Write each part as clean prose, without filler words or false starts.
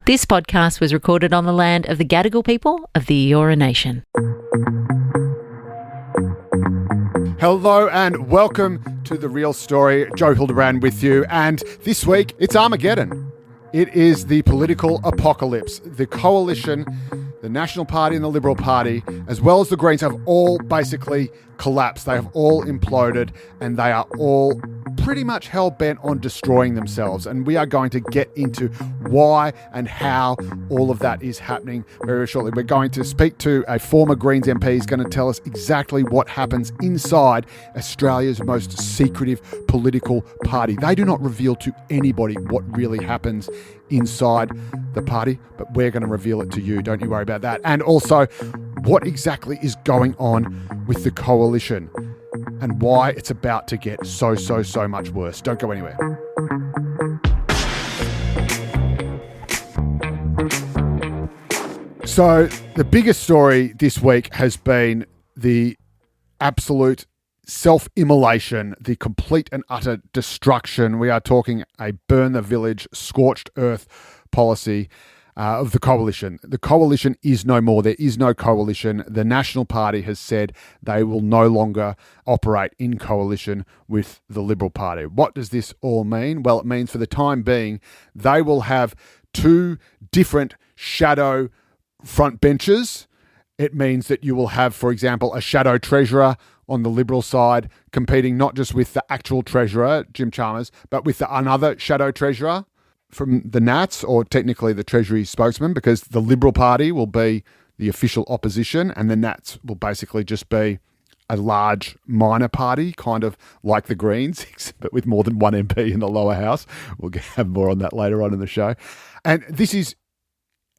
This podcast was recorded on the land of the Gadigal people of the Eora Nation. Hello and welcome to The Real Story. Joe Hildebrand with you. And this week, it's Armageddon. It is the political apocalypse. The coalition, the National Party and the Liberal Party, as well as the Greens, have all basically collapsed. They have all imploded and they are all pretty much hell-bent on destroying themselves. And we are going to get into why and how all of that is happening very shortly. We're going to speak to a former Greens MP. He's going to tell us exactly what happens inside Australia's most secretive political party. They do not reveal to anybody what really happens inside the party, but we're going to reveal it to you. Don't you worry about that. And also, what exactly is going on with the coalition and why it's about to get so much worse. Don't go anywhere. So the biggest story this week has been the absolute self-immolation, the complete and utter destruction. We are talking a burn the village, scorched earth policy of the coalition. The coalition is no more. There is no coalition. The National Party has said they will no longer operate in coalition with the Liberal Party. What does this all mean? Well, it means for the time being, they will have two different shadow front benches. It means that you will have, for example, a shadow treasurer on the Liberal side competing not just with the actual treasurer, Jim Chalmers, but with another shadow treasurer from the Nats, or technically the Treasury spokesman, because the Liberal Party will be the official opposition and the Nats will basically just be a large minor party, kind of like the Greens, but with more than one MP in the lower house. We'll have more on that later on in the show. And this is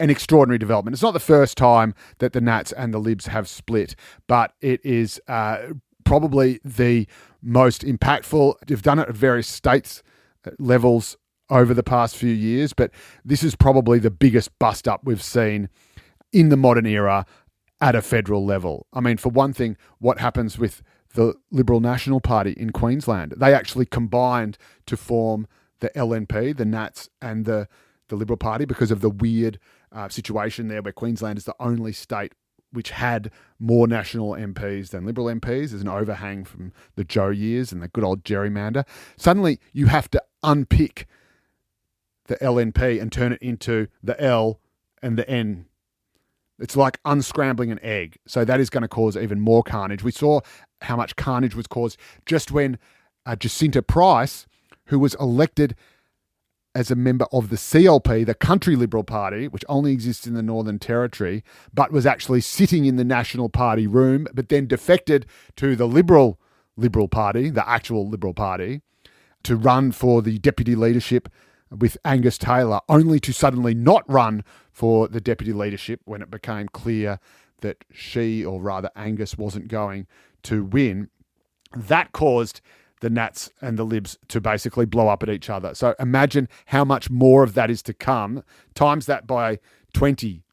an extraordinary development. It's not the first time that the Nats and the Libs have split, but it is probably the most impactful. They've done it at various states levels over the past few years, but this is probably the biggest bust up we've seen in the modern era at a federal level. I mean, for one thing, what happens with the Liberal National Party in Queensland? They actually combined to form the LNP, the Nats and the Liberal Party, because of the weird situation there where Queensland is the only state which had more national MPs than Liberal MPs. There's an overhang from the Joe years and the good old gerrymander. Suddenly you have to unpick the LNP and turn it into the L and the N. It's like unscrambling an egg. So that is going to cause even more carnage. We saw how much carnage was caused just when Jacinta Price, who was elected as a member of the CLP, the Country Liberal Party, which only exists in the Northern Territory, but was actually sitting in the National Party room, but then defected to the Liberal Party, the actual Liberal Party, to run for the deputy leadership with Angus Taylor, only to suddenly not run for the deputy leadership when it became clear that she, or rather Angus, wasn't going to win. That caused the Nats and the Libs to basically blow up at each other. So imagine how much more of that is to come, times that by 20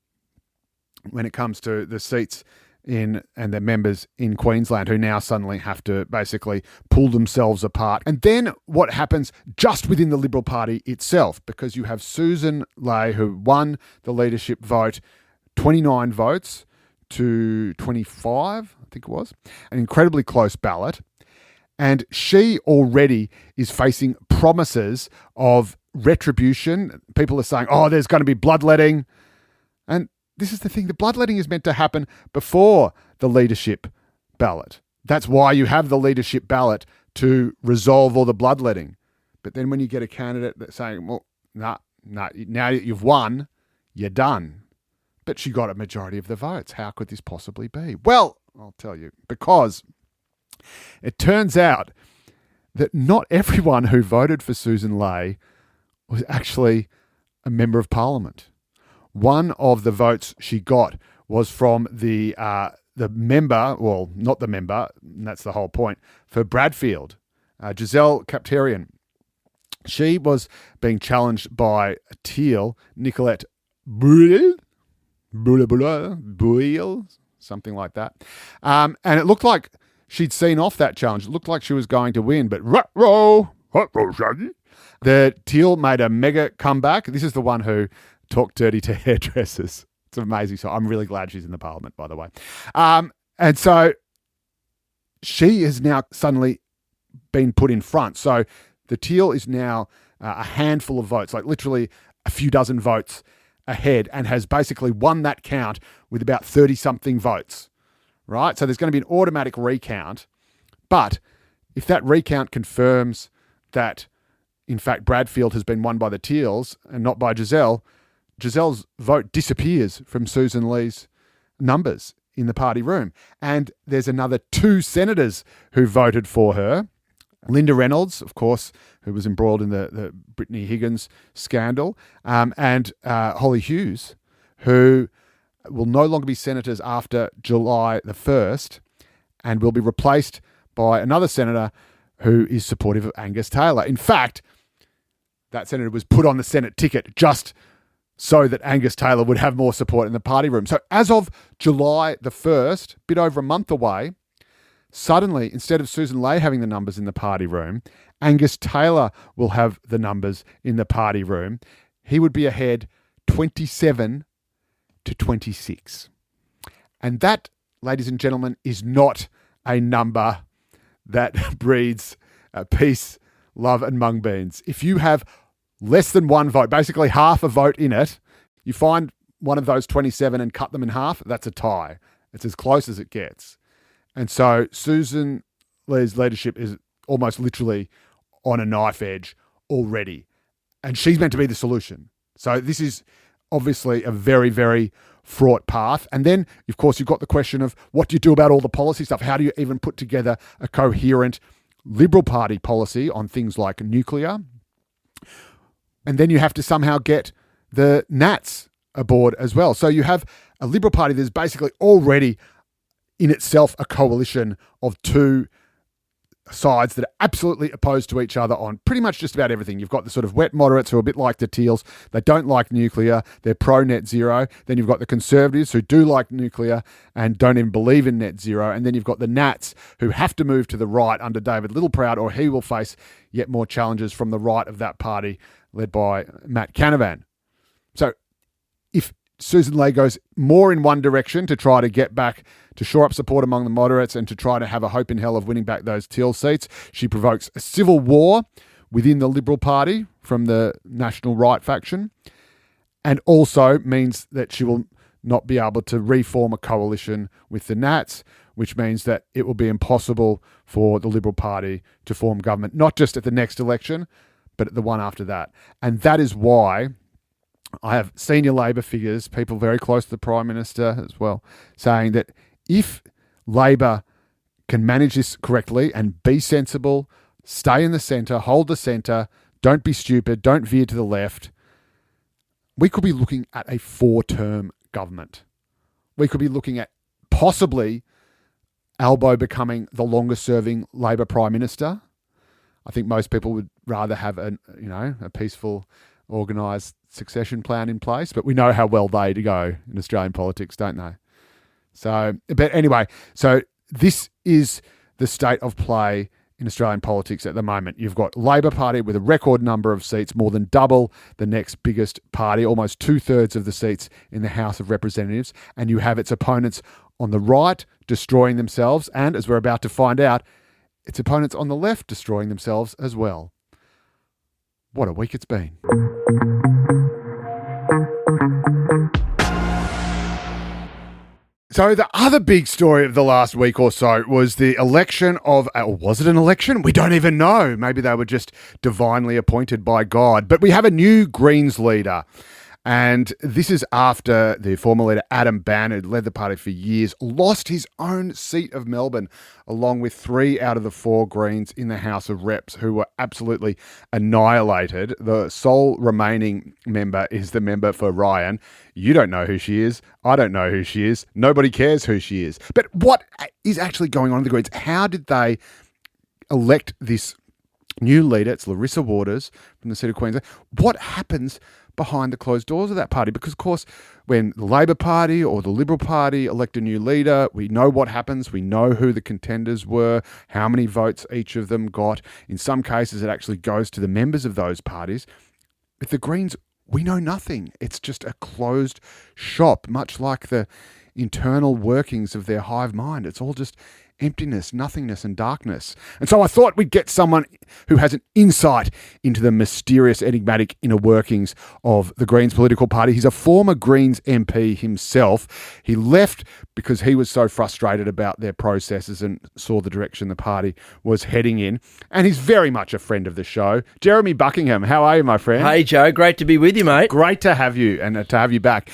when it comes to the seats in and their members in Queensland, who now suddenly have to basically pull themselves apart. And then what happens just within the Liberal Party itself, because you have Sussan Ley, who won the leadership vote, 29 votes to 25, I think it was, an incredibly close ballot. And she already is facing promises of retribution. People are saying, oh, there's going to be bloodletting. And this is the thing, the bloodletting is meant to happen before the leadership ballot. That's why you have the leadership ballot, to resolve all the bloodletting. But then when you get a candidate that's saying, well, now that you've won, you're done. But she got a majority of the votes. How could this possibly be? Well, I'll tell you, because it turns out that not everyone who voted for Sussan Ley was actually a member of Parliament. One of the votes she got was from the member, well, not the member, and that's the whole point, for Bradfield, Giselle Captarian. She was being challenged by Teal, Nicolette Bouille, something like that. And it looked like she'd seen off that challenge. It looked like she was going to win, but the Teal made a mega comeback. This is the one who talk dirty to hairdressers. It's amazing. So I'm really glad she's in the parliament, by the way. And so she has now suddenly been put in front. So the Teal is now a handful of votes, like literally a few dozen votes ahead, and has basically won that count with about 30-something votes, right? So there's going to be an automatic recount. But if that recount confirms that, in fact, Bradfield has been won by the Teals and not by Giselle, Giselle's vote disappears from Sussan Ley's numbers in the party room. And there's another 2 senators who voted for her. Linda Reynolds, of course, who was embroiled in the Brittany Higgins scandal, and Holly Hughes, who will no longer be senators after July the 1st and will be replaced by another senator who is supportive of Angus Taylor. In fact, that senator was put on the Senate ticket just so that Angus Taylor would have more support in the party room. So as of July the 1st, a bit over a month away, suddenly, instead of Sussan Ley having the numbers in the party room, Angus Taylor will have the numbers in the party room. He would be ahead 27 to 26. And that, ladies and gentlemen, is not a number that breeds peace, love, and mung beans. If you have less than one vote, basically half a vote in it, you find one of those 27 and cut them in half, that's a tie. It's as close as it gets. And so Sussan Ley's leadership is almost literally on a knife edge already. And she's meant to be the solution. So this is obviously a very, very fraught path. And then, of course, you've got the question of what do you do about all the policy stuff? How do you even put together a coherent Liberal Party policy on things like nuclear? And then you have to somehow get the Nats aboard as well. So you have a Liberal Party that's basically already in itself a coalition of 2 sides that are absolutely opposed to each other on pretty much just about everything. You've got the sort of wet moderates who are a bit like the Teals. They don't like nuclear. They're pro-net zero. Then you've got the Conservatives who do like nuclear and don't even believe in net zero. And then you've got the Nats who have to move to the right under David Littleproud, or he will face yet more challenges from the right of that party led by Matt Canavan. So if Sussan Ley goes more in one direction to try to get back, to shore up support among the moderates and to try to have a hope in hell of winning back those Teal seats, she provokes a civil war within the Liberal Party from the National Right faction, and also means that she will not be able to reform a coalition with the Nats, which means that it will be impossible for the Liberal Party to form government, not just at the next election, but at the one after that. And that is why I have senior Labor figures, people very close to the Prime Minister as well, saying that if Labor can manage this correctly and be sensible, stay in the centre, hold the centre, don't be stupid, don't veer to the left, we could be looking at a 4-term government. We could be looking at possibly Albo becoming the longest-serving Labor Prime Minister. I think most people would rather have a peaceful, organised succession plan in place, but we know how well they go in Australian politics, don't they? So, but anyway, so this is the state of play in Australian politics at the moment. You've got Labor Party with a record number of seats, more than double the next biggest party, almost 2/3 of the seats in the House of Representatives, and you have its opponents on the right destroying themselves, and as we're about to find out, its opponents on the left destroying themselves as well. What a week it's been. So the other big story of the last week or so was the election of, or was it an election? We don't even know. Maybe they were just divinely appointed by God. But we have a new Greens leader. And this is after the former leader, Adam Ban, who led the party for years, lost his own seat of Melbourne, along with 3 out of the 4 Greens in the House of Reps, who were absolutely annihilated. The sole remaining member is the member for Ryan. You don't know who she is. I don't know who she is. Nobody cares who she is. But what is actually going on in the Greens? How did they elect this new leader? It's Larissa Waters from the seat of Queensland. What happens behind the closed doors of that party? Because, of course, when the Labor Party or the Liberal Party elect a new leader, we know what happens. We know who the contenders were, how many votes each of them got. In some cases, it actually goes to the members of those parties. With the Greens, we know nothing. It's just a closed shop, much like the internal workings of their hive mind. It's all just emptiness, nothingness, and darkness. And so I thought we'd get someone who has an insight into the mysterious, enigmatic inner workings of the Greens political party. He's a former Greens MP himself. He left because he was so frustrated about their processes and saw the direction the party was heading in. And he's very much a friend of the show. Jeremy Buckingham, how are you, my friend? Hey, Joe. Great to be with you, mate. Great to have you and to have you back.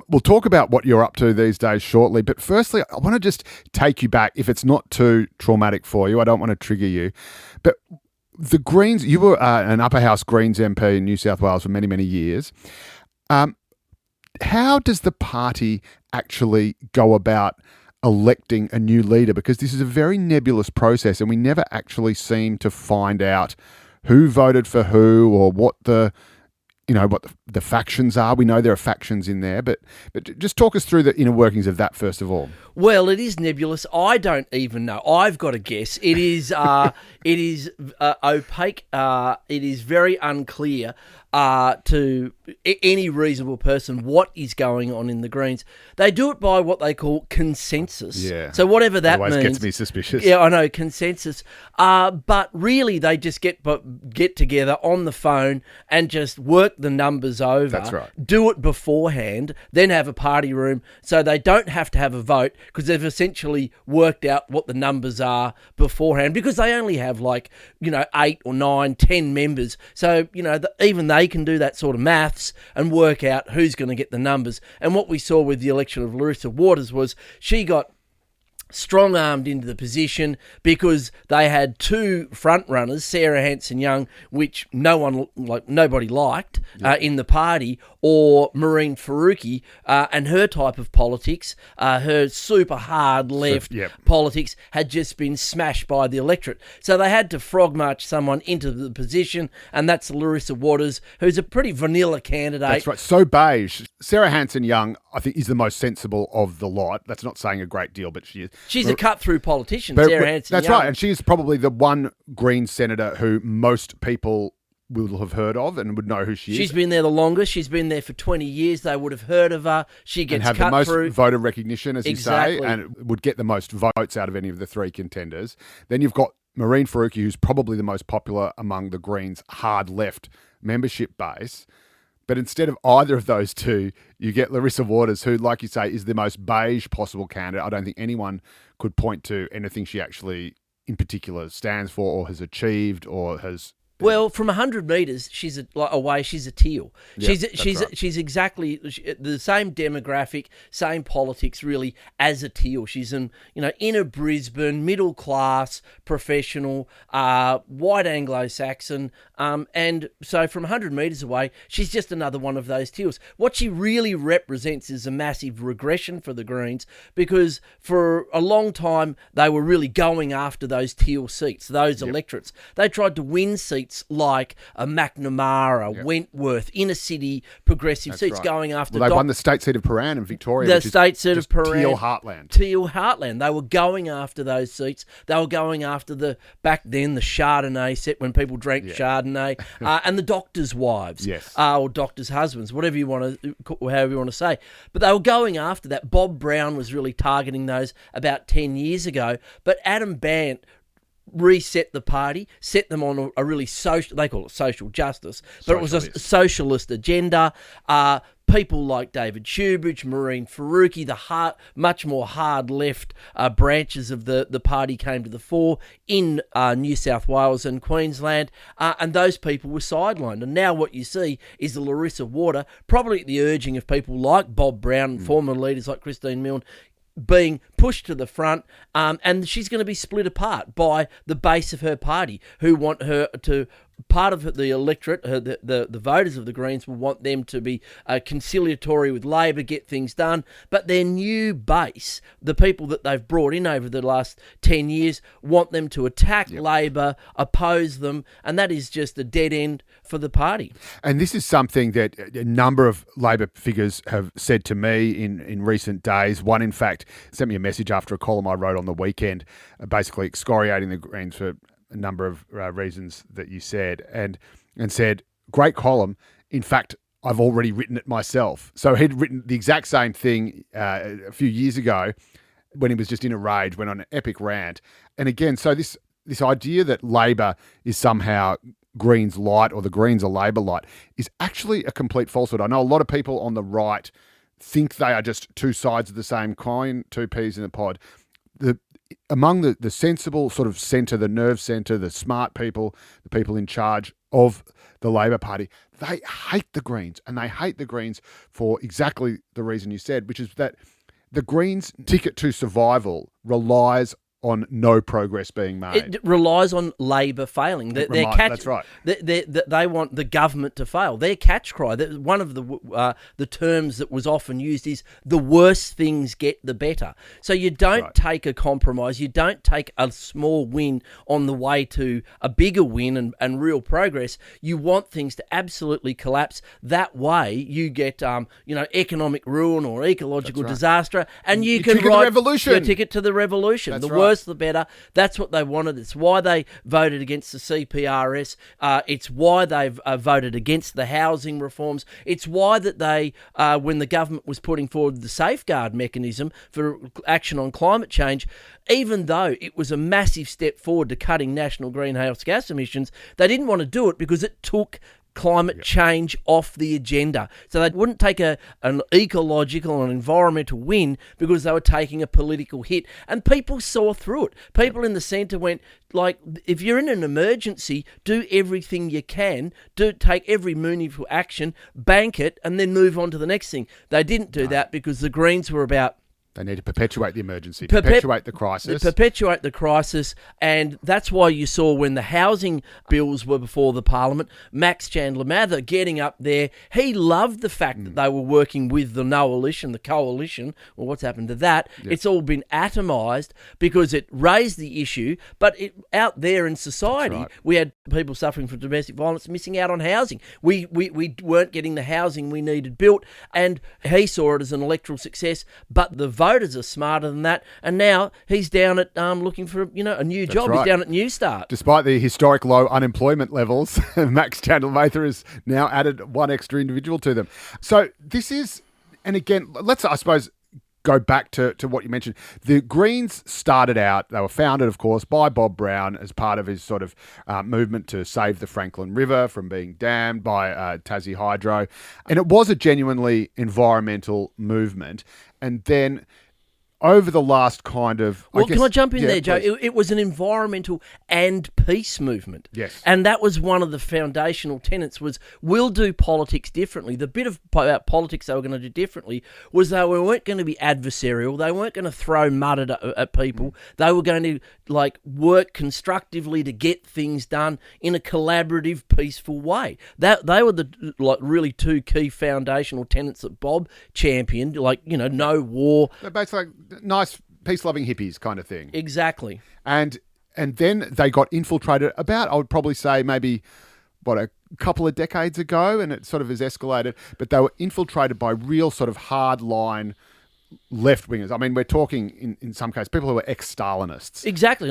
We'll talk about what you're up to these days shortly. But firstly, I want to just take you back, if it's not too traumatic for you. I don't want to trigger you. But the Greens, you were an upper house Greens MP in New South Wales for many, many years. How does the party actually go about electing a new leader? Because this is a very nebulous process and we never actually seem to find out who voted for who or what the factions are. We know there are factions in there, but just talk us through the inner workings of that first of all. Well, it is nebulous. I don't even know. I've got a guess. It is opaque. It is very unclear to any reasonable person what is going on in the Greens. They do it by what they call consensus. Yeah. So whatever that Otherwise means. gets me suspicious. Yeah, I know, consensus. But really, they just get together on the phone and just work the numbers over. That's right. Do it beforehand, then have a party room so they don't have to have a vote because they've essentially worked out what the numbers are beforehand because they only have 8 or 9, 10 members. So, even they can do that sort of maths and work out who's going to get the numbers. And what we saw with the election of Larissa Waters was she got strong-armed into the position because they had two front runners, Sarah Hanson-Young, which nobody liked in the party, or Maureen Faruqi and her type of politics, her super hard left politics had just been smashed by the electorate. So they had to frog march someone into the position, and that's Larissa Waters, who's a pretty vanilla candidate. That's right. So beige. Sarah Hanson-Young, I think, is the most sensible of the lot. That's not saying a great deal, but she is. She's a cut-through politician, Sarah Hanson-Young. That's right, and she's probably the one Green senator who most people will have heard of and would know who she is. She's been there the longest. She's been there for 20 years. They would have heard of her. She gets and have cut the most through. voter recognition, as Exactly. you say, and would get the most votes out of any of the three contenders. Then you've got Maureen Faruqi, who's probably the most popular among the Greens' hard left membership base. But instead of either of those two, you get Larissa Waters, who, like you say, is the most beige possible candidate. I don't think anyone could point to anything she actually, in particular, stands for or has achieved or has. Well, from 100 metres, she's a teal. Yep, She's exactly the same demographic, same politics, really, as a teal. She's in inner Brisbane, middle class, professional, white Anglo-Saxon, and so from 100 metres away, she's just another one of those teals. What she really represents is a massive regression for the Greens because for a long time they were really going after those teal seats, those electorates. They tried to win seats like a McNamara, Wentworth, inner city progressive seats, right. going after. Well, they won the state seat of Paran in Victoria. The which state is seat of Paran, Teal Heartland. Teal Heartland. They were going after those seats. They were going after back then the Chardonnay set when people drank Chardonnay, and the doctors' wives, or doctors' husbands, however you want to say. But they were going after that. Bob Brown was really targeting those about 10 years ago. But Adam Bant reset the party, set them on a really social, they call it social justice, but it was a socialist agenda. People like David Shoebridge, Maureen Faruqi, the much more hard left branches of the party came to the fore in New South Wales and Queensland, and those people were sidelined. And now what you see is the Larissa Waters, probably at the urging of people like Bob Brown and former leaders like Christine Milne, being pushed to the front, and she's going to be split apart by the base of her party, who want her to, part of the electorate, the voters of the Greens will want them to be conciliatory with Labor, get things done, but their new base, the people that they've brought in over the last 10 years, want them to attack Labor, oppose them, and that is just a dead end for the party. And this is something that a number of Labor figures have said to me in recent days. One, in fact, sent me a message after a column I wrote on the weekend, basically excoriating the Greens for a number of reasons that you said, and said, great column. In fact, I've already written it myself. So he'd written the exact same thing a few years ago when he was just in a rage, went on an epic rant. And again, so this idea that Labor is somehow Greens light or the Greens are Labor light is actually a complete falsehood. I know a lot of people on the right think they are just two sides of the same coin, two peas in a pod. Among the sensible sort of centre, the nerve centre, the smart people, the people in charge of the Labor Party, they hate the Greens, and they hate the Greens for exactly the reason you said, which is that the Greens' ticket to survival relies on no progress being made. It relies on Labor failing. That's right. They want the government to fail. Their catch cry, one of the terms that was often used is the worse things get, the better. So you don't take a compromise. You don't take a small win on the way to a bigger win and real progress. You want things to absolutely collapse. That way you get economic ruin or ecological disaster, and you can write your ticket to the revolution. That's the worse the better. That's what they wanted. It's why they voted against the CPRS. It's why they've voted against the housing reforms. It's why that they, when the government was putting forward the safeguard mechanism for action on climate change, even though it was a massive step forward to cutting national greenhouse gas emissions, they didn't want to do it because it took climate change off the agenda. So they wouldn't take an ecological and environmental win because they were taking a political hit. And people saw through it. People in the centre went, like, if you're in an emergency, do everything you can, take every meaningful action, bank it, and then move on to the next thing. They didn't do that because the Greens were about... They need to perpetuate the emergency, perpetuate the crisis. Perpetuate the crisis, and that's why you saw when the housing bills were before the Parliament, Max Chandler Mather getting up there, he loved the fact that they were working with the the coalition, well, what's happened to that? Yep. It's all been atomised because it raised the issue, but out there in society, we had people suffering from domestic violence missing out on housing. We weren't getting the housing we needed built, and he saw it as an electoral success, but the voters are smarter than that, and now he's down at looking for a new job. He's down at Newstart. Despite the historic low unemployment levels, Max Chandler Mather has now added one extra individual to them. So this is, and again, let's, I suppose, go back to what you mentioned. The Greens started out, they were founded, of course, by Bob Brown as part of his sort of movement to save the Franklin River from being dammed by Tassie Hydro. And it was a genuinely environmental movement. And then over the last kind of... Can I jump in there, Joe? It was an environmental and peace movement. Yes. And that was one of the foundational tenets was, we'll do politics differently. The bit about politics they were going to do differently was they weren't going to be adversarial. They weren't going to throw mud at people. They were going to work constructively to get things done in a collaborative, peaceful way. They were the really two key foundational tenets that Bob championed, no war. They're basically nice, peace-loving hippies kind of thing. Exactly. And then they got infiltrated about, I would probably say, maybe, a couple of decades ago, and it sort of has escalated, but they were infiltrated by real sort of hard-line left-wingers. I mean, we're talking, in some cases, people who were ex-Stalinists. Exactly.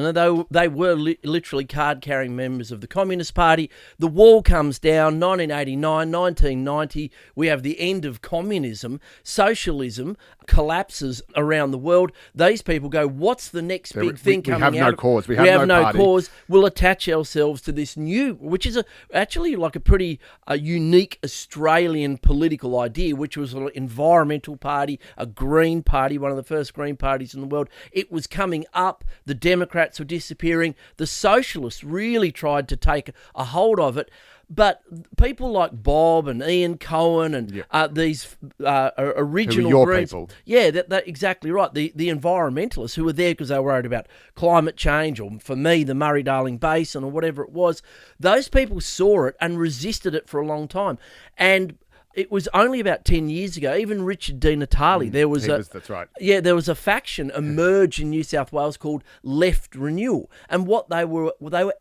They were literally card-carrying members of the Communist Party. The wall comes down, 1989, 1990. We have the end of communism. Socialism collapses around the world. These people go, what's the next big thing coming out? We have no cause. We have no party. Cause. We'll attach ourselves to this new, which is actually a pretty unique Australian political idea, which was an environmental party, a green party, one of the first green parties in the world. It was coming up. The Democrats were disappearing. The socialists really tried to take a hold of it. But people like Bob and Ian Cohen and these original your Greens, people. Yeah, that's exactly right. The environmentalists who were there because they were worried about climate change, or for me, the Murray-Darling Basin, or whatever it was. Those people saw it and resisted it for a long time. And it was only about 10 years ago, even Richard Di Natale, that's right. Yeah, there was a faction emerge in New South Wales called Left Renewal. And what they were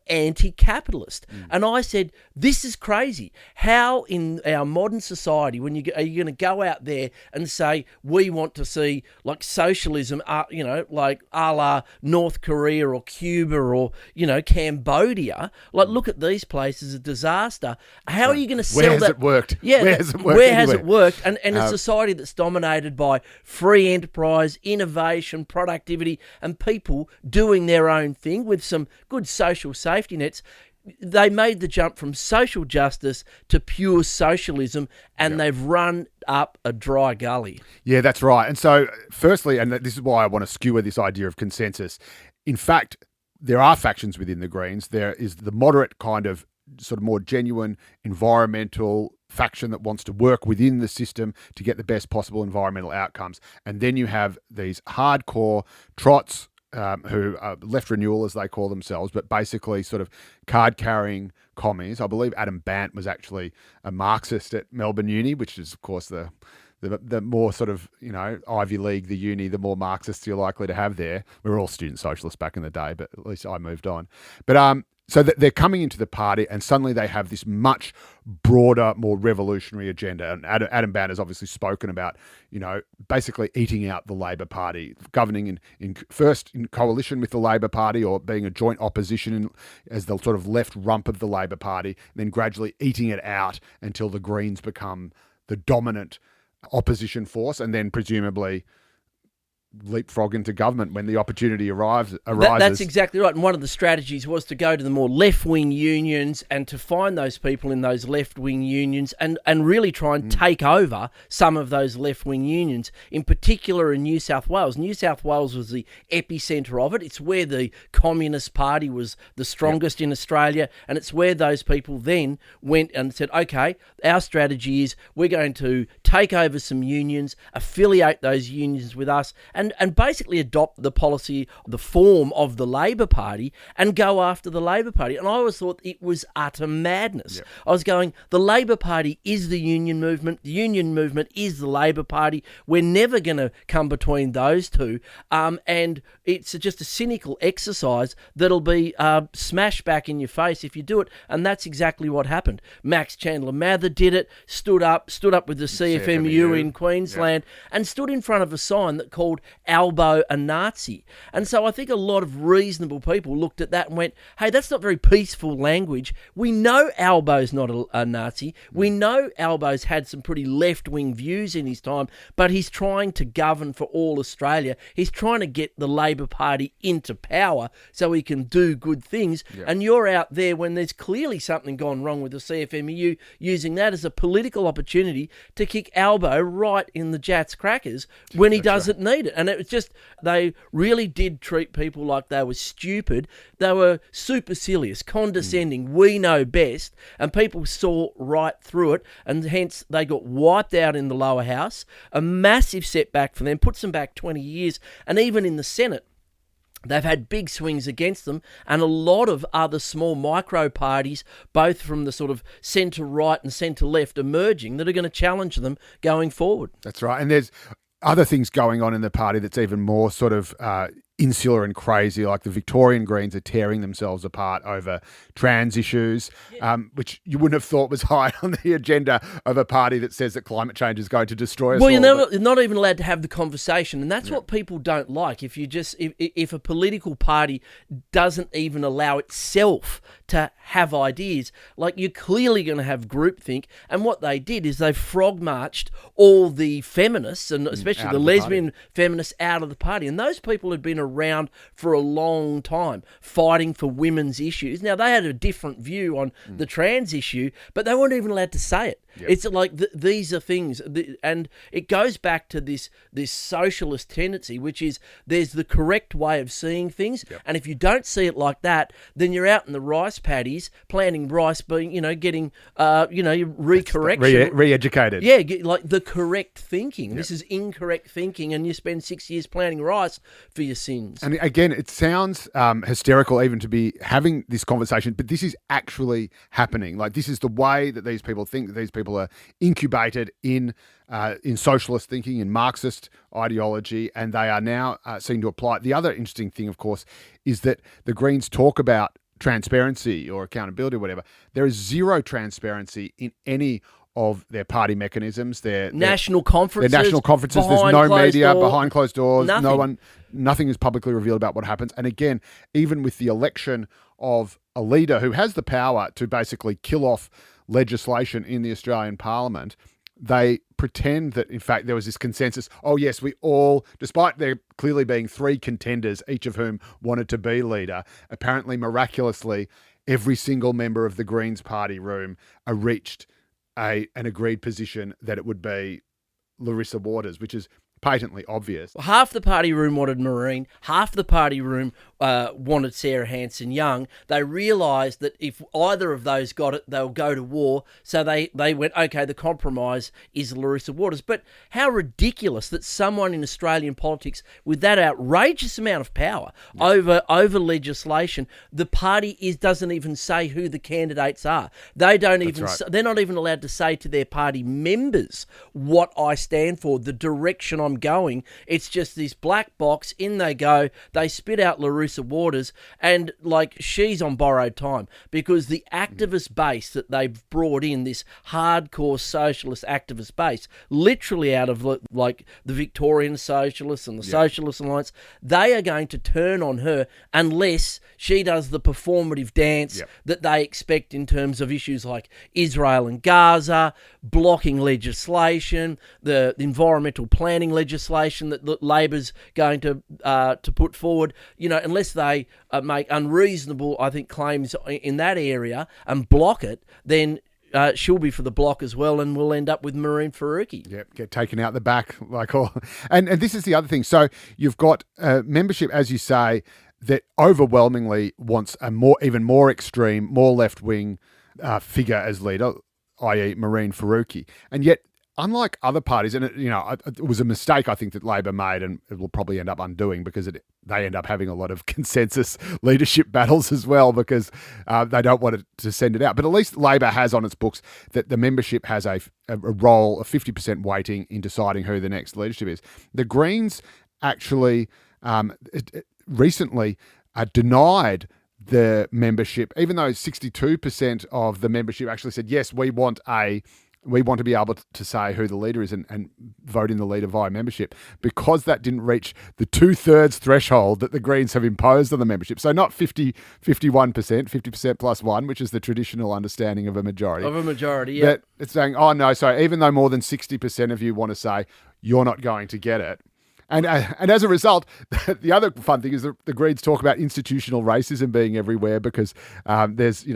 anti-capitalist. And I said, this is crazy. How in our modern society, are you going to go out there and say, we want to see socialism, a la North Korea or Cuba or, Cambodia? Look at these places, a disaster. How are you going to sell that? Where's it worked? Yeah, Where's it hasn't worked Where has anywhere. it worked? And a society that's dominated by free enterprise, innovation, productivity, and people doing their own thing with some good social safety nets. They made the jump from social justice to pure socialism, and they've run up a dry gully. Yeah, that's right. And so, firstly, and this is why I want to skewer this idea of consensus. In fact, there are factions within the Greens. There is the moderate kind of sort of more genuine environmental faction that wants to work within the system to get the best possible environmental outcomes. And then you have these hardcore trots, who are left renewal, as they call themselves, but basically sort of card-carrying commies. I believe Adam Bant was actually a Marxist at Melbourne Uni, which is, of course, the more sort of, Ivy League, the uni, the more Marxists you're likely to have there. We were all student socialists back in the day, but at least I moved on. But so they're coming into the party, and suddenly they have this much broader, more revolutionary agenda. And Adam Bant has obviously spoken about, basically eating out the Labor Party, governing first in coalition with the Labor Party or being a joint opposition as the sort of left rump of the Labor Party, then gradually eating it out until the Greens become the dominant opposition force, and then presumably leapfrog into government when the opportunity arises. That's exactly right. And one of the strategies was to go to the more left-wing unions and to find those people in those left-wing unions and really try and take over some of those left-wing unions, in particular in New South Wales. New South Wales was the epicentre of it. It's where the Communist Party was the strongest in Australia, and it's where those people then went and said, okay, our strategy is we're going to take over some unions, affiliate those unions with us, and basically adopt the policy, the form of the Labor Party and go after the Labor Party. And I always thought it was utter madness. Yep. I was going, the Labor Party is the union movement. The union movement is the Labor Party. We're never going to come between those two. And it's just a cynical exercise that'll be smashed back in your face if you do it. And that's exactly what happened. Max Chandler Mather did it, stood up with the CFMU in Queensland, and stood in front of a sign that called Albo a Nazi. And so I think a lot of reasonable people looked at that and went, hey, that's not very peaceful language. We know Albo's not a Nazi. We know Albo's had some pretty left-wing views in his time, but he's trying to govern for all Australia. He's trying to get the Labor Party into power so he can do good things. Yep. And you're out there when there's clearly something gone wrong with the CFMU, using that as a political opportunity to kick Albo right in the Jats crackers when he doesn't need it. And it was just, they really did treat people like they were stupid. They were supercilious, condescending, we know best, and people saw right through it, and hence they got wiped out in the lower house. A massive setback for them, puts them back 20 years, and even in the Senate, they've had big swings against them, and a lot of other small micro parties, both from the sort of centre-right and centre-left, emerging that are going to challenge them going forward. That's right. And there's other things going on in the party that's even more sort of insular and crazy, like the Victorian Greens are tearing themselves apart over trans issues, which you wouldn't have thought was high on the agenda of a party that says that climate change is going to destroy us all. You're not even allowed to have the conversation, and that's what people don't like. If a political party doesn't even allow itself to have ideas, like, you're clearly going to have groupthink, and what they did is they frog-marched all the feminists, and especially the lesbian feminists, out of the party, and those people had been around for a long time fighting for women's issues. Now, they had a different view on the trans issue, but they weren't even allowed to say it. Yep. It's like these are things, and it goes back to this socialist tendency, which is there's the correct way of seeing things, and if you don't see it like that, then you're out in the rice paddies planting rice, being getting re-educated. Yeah, like the correct thinking. Yep. This is incorrect thinking, and you spend 6 years planting rice for your sins. And again, it sounds hysterical even to be having this conversation, but this is actually happening. Like, this is the way that these people think, that these people are incubated in socialist thinking, in Marxist ideology, and they are now seen to apply it. The other interesting thing, of course, is that the Greens talk about transparency or accountability or whatever. There is zero transparency in any of their party mechanisms, their national conferences. There's no media, behind closed doors. Nothing is publicly revealed about what happens. And again, even with the election of a leader who has the power to basically kill off legislation in the Australian Parliament, they pretend that, in fact, there was this consensus. Oh, yes, we all, despite there clearly being three contenders, each of whom wanted to be leader, apparently miraculously, every single member of the Greens party room reached an agreed position that it would be Larissa Waters, which is patently obvious. Half the party room wanted Marine, half the party room wanted Sarah Hanson-Young. They realised that if either of those got it, they'll go to war. So they went, okay, the compromise is Larissa Waters. But how ridiculous that someone in Australian politics with that outrageous amount of power over legislation, the party doesn't even say who the candidates are. They don't even. Right. They're not even allowed to say to their party members what I stand for, the direction I'm going. It's just this black box. In they go. They spit out Larissa Waters, and like she's on borrowed time because the activist base that they've brought in, this hardcore socialist activist base, literally out of like the Victorian Socialists and the Socialist Alliance, they are going to turn on her unless she does the performative dance that they expect in terms of issues like Israel and Gaza, blocking legislation, the environmental planning legislation that Labor's going to put forward. You know, unless they make unreasonable, I think, claims in that area and block it, then she'll be for the block as well, and we'll end up with Marine Faruqi. Yep, get taken out the back like all. And this is the other thing. So you've got membership, as you say, that overwhelmingly wants a even more extreme, more left-wing figure as leader, i.e. Marine Faruqi. And yet, unlike other parties, and it was a mistake I think that Labor made, and it will probably end up undoing because they end up having a lot of consensus leadership battles as well because they don't want to send it out. But at least Labor has on its books that the membership has a role of 50% weighting in deciding who the next leadership is. The Greens actually recently denied the membership, even though 62% of the membership actually said, yes, we want to be able to say who the leader is and vote in the leader via membership, because that didn't reach the 2/3 threshold that the Greens have imposed on the membership. So not 51%, 50% plus one, which is the traditional understanding of a majority. Yeah. But it's saying, oh no, so even though more than 60% of you want to say you're not going to get it, and as a result, the other fun thing is that the Greens talk about institutional racism being everywhere because there's,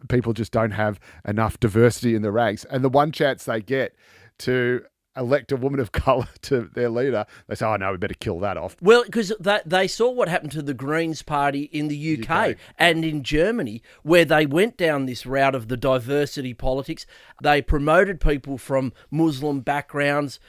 people just don't have enough diversity in the ranks. And the one chance they get to elect a woman of colour to their leader, they say, oh no, we better kill that off. Well, because they saw what happened to the Greens party in the UK and in Germany, where they went down this route of the diversity politics. They promoted people from Muslim backgrounds,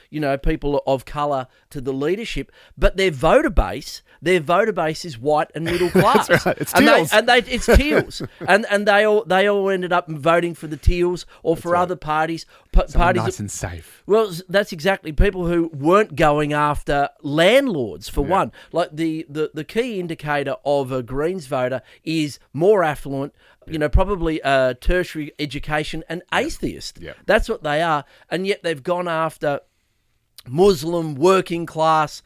people of colour to the leadership, but their voter base is white and middle class. That's right. It's Teals. It's Teals. and they all ended up voting for the Teals or for other parties. Parties nice and safe. Well, that's exactly people who weren't going after landlords, for one. Like the key indicator of a Greens voter is more affluent, probably a tertiary education and atheist. Yeah. That's what they are. And yet they've gone after Muslim working class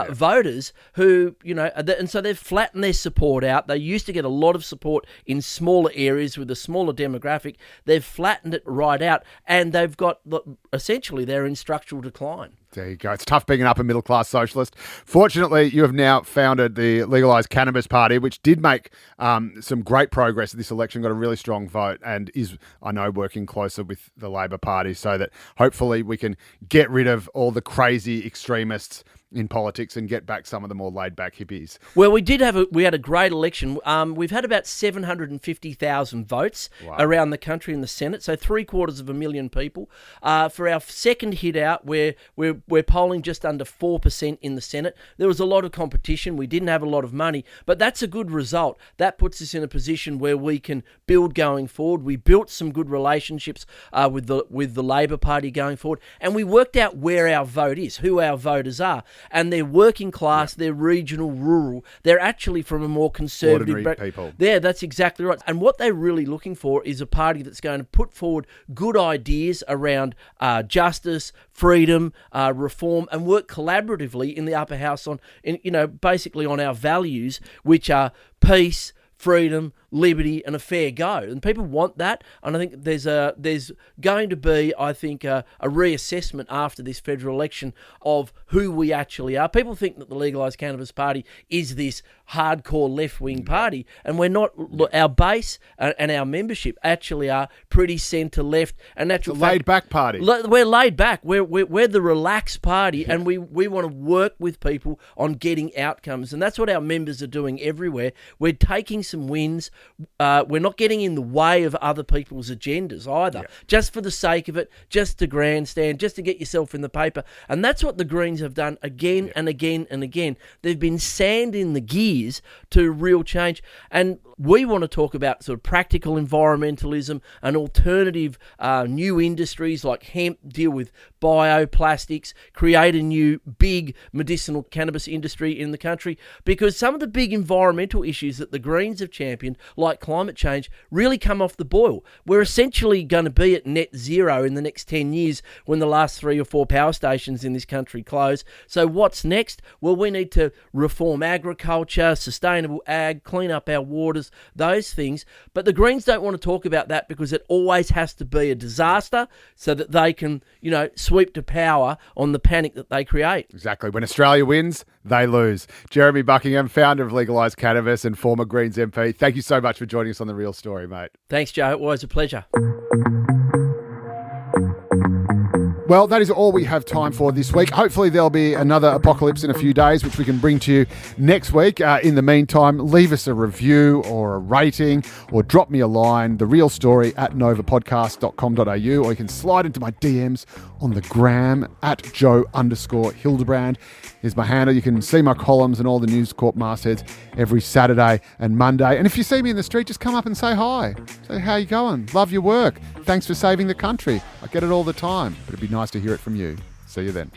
voters who, and so they've flattened their support out. They used to get a lot of support in smaller areas with a smaller demographic. They've flattened it right out, and they've got, essentially, they're in structural decline. There you go. It's tough being an upper middle class socialist. Fortunately, you have now founded the Legalised Cannabis Party, which did make some great progress at this election, got a really strong vote, and is, I know, working closer with the Labor Party so that hopefully we can get rid of all the crazy extremists in politics and get back some of the more laid-back hippies. Well, we had a great election. We've had about 750,000 votes around the country in the Senate, so 750,000 people. For our second hit out, we're polling just under 4% in the Senate. There was a lot of competition. We didn't have a lot of money, but that's a good result. That puts us in a position where we can build going forward. We built some good relationships with the Labor Party going forward, and we worked out where our vote is, who our voters are. And they're working class, they're regional, rural. They're actually from a more conservative... Ordinary people. Yeah, that's exactly right. And what they're really looking for is a party that's going to put forward good ideas around justice, freedom, reform, and work collaboratively in the upper house on, basically on our values, which are peace, freedom, liberty, and a fair go. And people want that. And I think there's going to be, I think, a reassessment after this federal election of who we actually are. People think that the Legalised Cannabis Party is this hardcore left-wing party, and we're not. Our base and our membership actually are pretty centre-left. And that's a laid-back party. We're laid back. We're the relaxed party, and we want to work with people on getting outcomes. And that's what our members are doing everywhere. We're taking some wins. We're not getting in the way of other people's agendas either, just for the sake of it, just to grandstand, just to get yourself in the paper. And that's what the Greens have done again and again and again. They've been sanding the gears to real change. And we want to talk about sort of practical environmentalism and alternative new industries like hemp, deal with bioplastics, create a new big medicinal cannabis industry in the country, because some of the big environmental issues that the Greens have championed, like climate change, really come off the boil. We're essentially going to be at net zero in the next 10 years when the last 3 or 4 power stations in this country close. So what's next? Well, we need to reform agriculture, sustainable ag, clean up our waters, those things. But the Greens don't want to talk about that because it always has to be a disaster so that they can, sweep to power on the panic that they create. Exactly. When Australia wins, they lose. Jeremy Buckingham, founder of Legalised Cannabis and former Greens MP, thank you so much for joining us on The Real Story, mate. Thanks, Joe. Always a pleasure. Well, that is all we have time for this week. Hopefully there'll be another apocalypse in a few days, which we can bring to you next week. In the meantime, leave us a review or a rating or drop me a line, therealstory@novapodcast.com.au, or you can slide into my DMs on the gram @Joe_Hildebrand is my handle. You can see my columns and all the News Corp mastheads every Saturday and Monday. And if you see me in the street, just come up and say hi. Say, how you going? Love your work. Thanks for saving the country. I get it all the time, but it'd be nice to hear it from you. See you then.